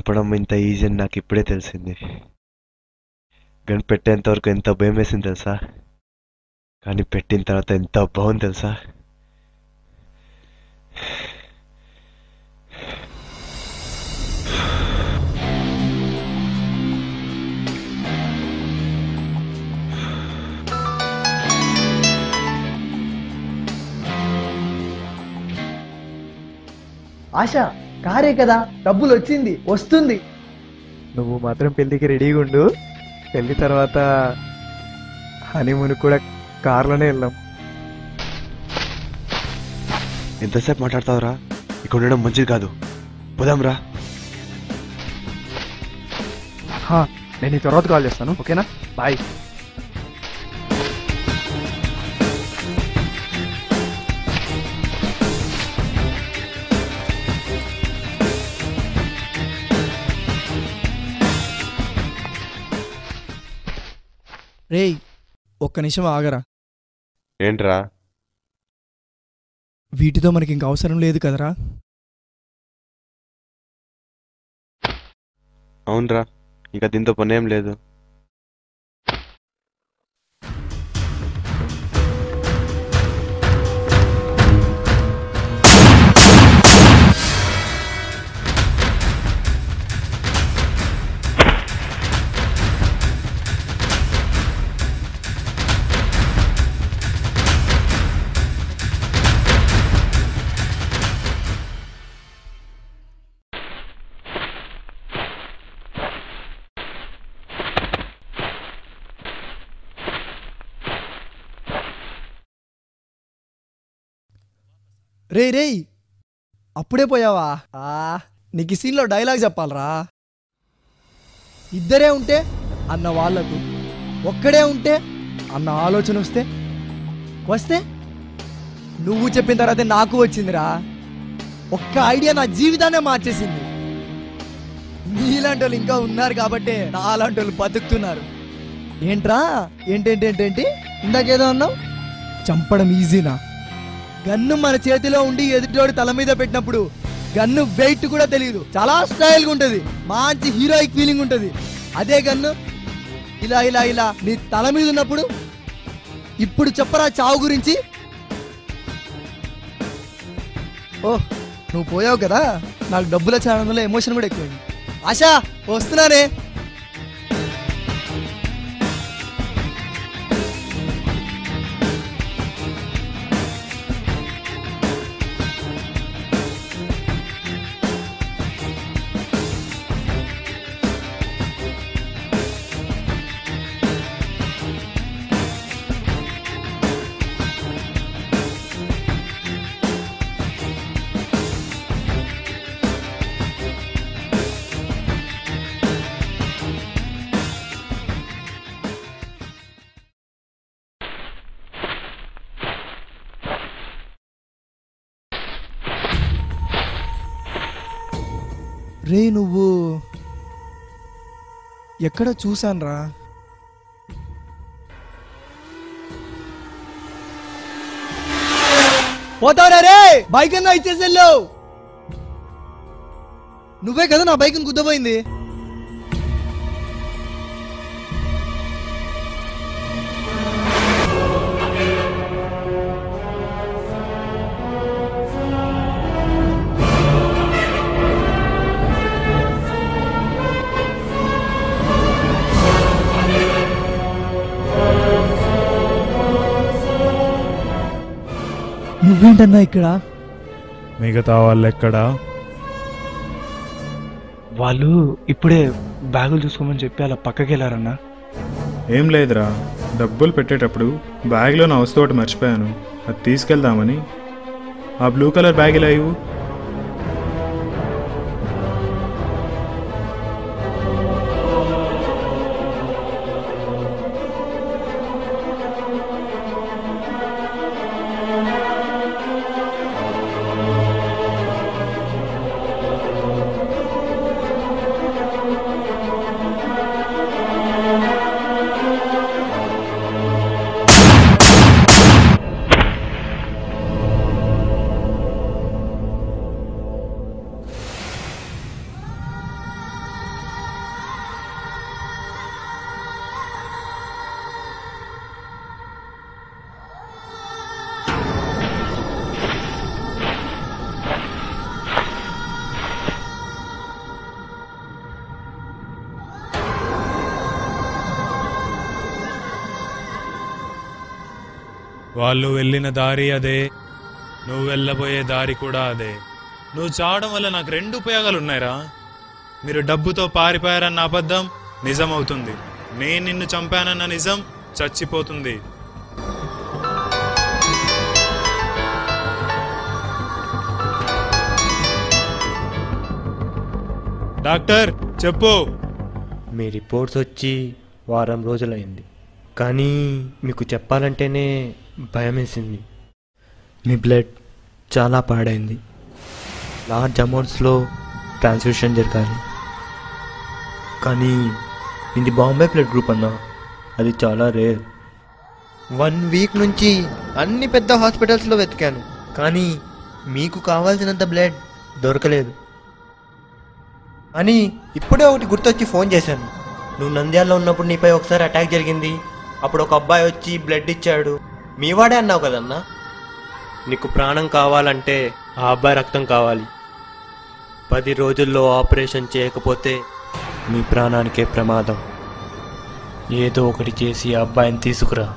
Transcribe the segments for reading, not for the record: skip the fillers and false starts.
చంపడం ఇంత ఈజీ అని నాకు ఇప్పుడే తెలిసింది. గన్ పెట్టేంత వరకు ఎంత భయం వేసింది తెలుసా, కానీ పెట్టిన తర్వాత ఎంత బాగుంది తెలుసా. ఆశ కారే కదా, డబ్బులు వచ్చింది వస్తుంది. నువ్వు మాత్రం పెళ్ళికి రెడీగా ఉండు. పెళ్లి తర్వాత హనీమూన్ కూడా కార్లోనే వెళ్దాం. ఎంతసేపు మాట్లాడతావురా, ఇక్కడ ఉండడం మంచిది కాదు, పోదాంరా. నేను ఈ తర్వాత కాల్ చేస్తాను, ఓకేనా? బాయ్. రేయ్ ఒక్క నిమిషం ఆగరా. ఏంట్రా? వీటితో మనకి ఇంక అవసరం లేదు కదరా. అవునరా, ఇక దీంతో పనేం లేదు. రేయ్ రేయ్ అప్పుడే పోయావా? నీకు ఈ సీన్లో డైలాగ్ చెప్పాలరా. ఇద్దరే ఉంటే అన్న వాళ్లకు, ఒక్కడే ఉంటే అన్న ఆలోచన వస్తే నువ్వు చెప్పిన తర్వాతే నాకు వచ్చిందిరా. ఒక్క ఐడియా నా జీవితాన్నే మార్చేసింది. నీలాంటి వాళ్ళు ఇంకా ఉన్నారు కాబట్టే నాలాంటి వాళ్ళు బతుకుతున్నారు. ఏంట్రా? ఏంటేంటేంటేంటి ఇందాకేదో అన్నావు? చంపడం ఈజీనా? గన్ను మన చేతిలో ఉండి ఎదుటోడి తల మీద పెట్టినప్పుడు గన్ను వెయిట్ కూడా తెలియదు, చాలా స్టైల్గా ఉంటుంది, మంచి హీరోయిక్ ఫీలింగ్ ఉంటుంది. అదే గన్ను ఇలా ఇలా ఇలా నీ తల మీద ఉన్నప్పుడు, ఇప్పుడు చెప్పరా చావు గురించి. ఓహ్ నువ్వు పోయావు కదా, నాకు డబ్బుల ఛానల్లో ఎమోషన్ కూడా ఎక్కువైంది. ఆశా వస్తున్నానే. రే నువ్వు ఎక్కడ చూసాన్రా? పోతావురా రే, బైక్ అన్నా ఇచ్చేసెళ్ళావు. నువ్వే కదా నా బైక్ని గుద్దపోయింది. నువ్వేంటన్నా ఇక్కడ? మిగతా వాళ్ళు ఎక్కడా? వాళ్ళు ఇప్పుడే బ్యాగులు చూసుకోమని చెప్పి అలా పక్కకి వెళ్ళారన్నా. ఏం లేదురా, డబ్బులు పెట్టేటప్పుడు బ్యాగ్లో నా వస్తువు ఒకటి మర్చిపోయాను, అది తీసుకెళ్దామని. ఆ బ్లూ కలర్ బ్యాగ్ ఇలా ఇవ్వు. వాళ్ళు వెళ్ళిన దారి అదే, నువ్వు వెళ్ళబోయే దారి కూడా అదే. నువ్వు చావడం వల్ల నాకు 2 ఉపయోగాలు ఉన్నాయిరా. మీరు డబ్బుతో పారిపోయారన్న అబద్ధం నిజమవుతుంది, నేను నిన్ను చంపానన్న నిజం చచ్చిపోతుంది. డాక్టర్ చెప్పు. మీ రిపోర్ట్స్ వచ్చి వారం రోజులైంది, కానీ మీకు చెప్పాలంటేనే భయం వేసింది. మీ బ్లడ్ చాలా పాడైంది. లార్జ్ అమౌంట్స్లో ట్రాన్స్ఫ్యూషన్ జరగాలి, కానీ ఇది బాంబే బ్లడ్ గ్రూప్ అన్నా, అది చాలా రేర్. 1 వీక్ నుంచి అన్ని పెద్ద హాస్పిటల్స్లో వెతికాను, కానీ మీకు కావాల్సినంత బ్లడ్ దొరకలేదు. అని ఇప్పుడే ఒకటి గుర్తొచ్చి ఫోన్ చేశాను. నువ్వు నంద్యాలలో ఉన్నప్పుడు నీపై ఒకసారి అటాక్ జరిగింది, అప్పుడు ఒక అబ్బాయి వచ్చి బ్లడ్ ఇచ్చాడు, మీవాడే అన్నావు కదన్నా. నీకు ప్రాణం కావాలంటే ఆ అబ్బాయి రక్తం కావాలి. 10 రోజుల్లో ఆపరేషన్ చేయకపోతే మీ ప్రాణానికే ప్రమాదం. ఏదో ఒకటి చేసి ఆ అబ్బాయిని తీసుకురా.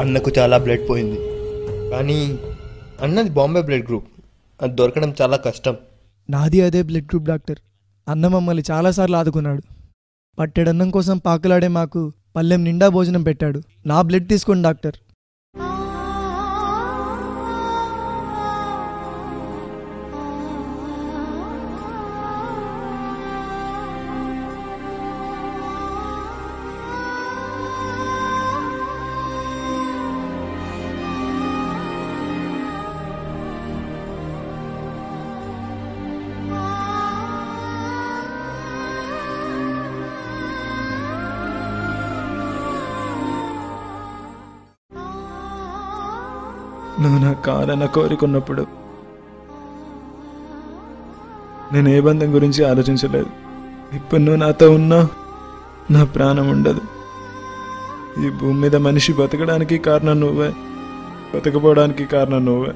అన్నకు చాలా బ్లడ్ పోయింది, కానీ అన్నది బాంబే బ్లడ్ గ్రూప్, అది దొరకడం చాలా కష్టం. నాది అదే బ్లడ్ గ్రూప్ డాక్టర్. అన్న మమ్మల్ని చాలాసార్లు ఆదుకున్నాడు. పట్టెడన్నం కోసం పాకులాడే మాకు పల్లెం నిండా భోజనం పెట్టాడు. నా బ్లడ్ తీసుకోండి డాక్టర్. నువ్వు నాకు కావాలన్న కోరుకున్నప్పుడు నేను ఏ బంధం గురించి ఆలోచించలేదు. ఇప్పుడు నువ్వు నాతో ఉన్నా నా ప్రాణం ఉండదు. ఈ భూమి మీద మనిషి బతకడానికి కారణం నువ్వే, బతకపోవడానికి కారణం నువ్వే.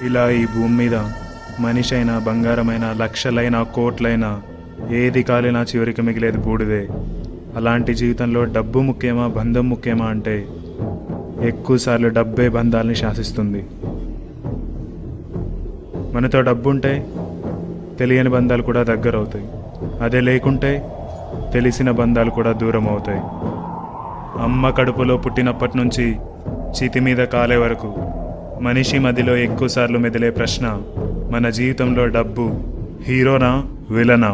ఇలా ఈ భూమి మీద మనిషి అయినా, బంగారమైన, లక్షలైనా, కోట్లైనా ఏది కాలినా చివరికి మిగిలేది బూడిదే. అలాంటి జీవితంలో డబ్బు ముఖ్యమా, బంధం ముఖ్యమా అంటే ఎక్కువసార్లు డబ్బే బంధాలని శాసిస్తుంది. మనతో డబ్బు ఉంటే తెలియని బంధాలు కూడా దగ్గర అవుతాయి. అదే లేకుంటే తెలిసిన బంధాలు కూడా దూరం అవుతాయి. అమ్మ కడుపులో పుట్టినప్పటి నుంచి చితి మీద కాలే వరకు మనిషి మదిలో ఎక్కువసార్లు మెదిలే ప్రశ్న, మన జీవితంలో డబ్బు హీరోనా విలనా?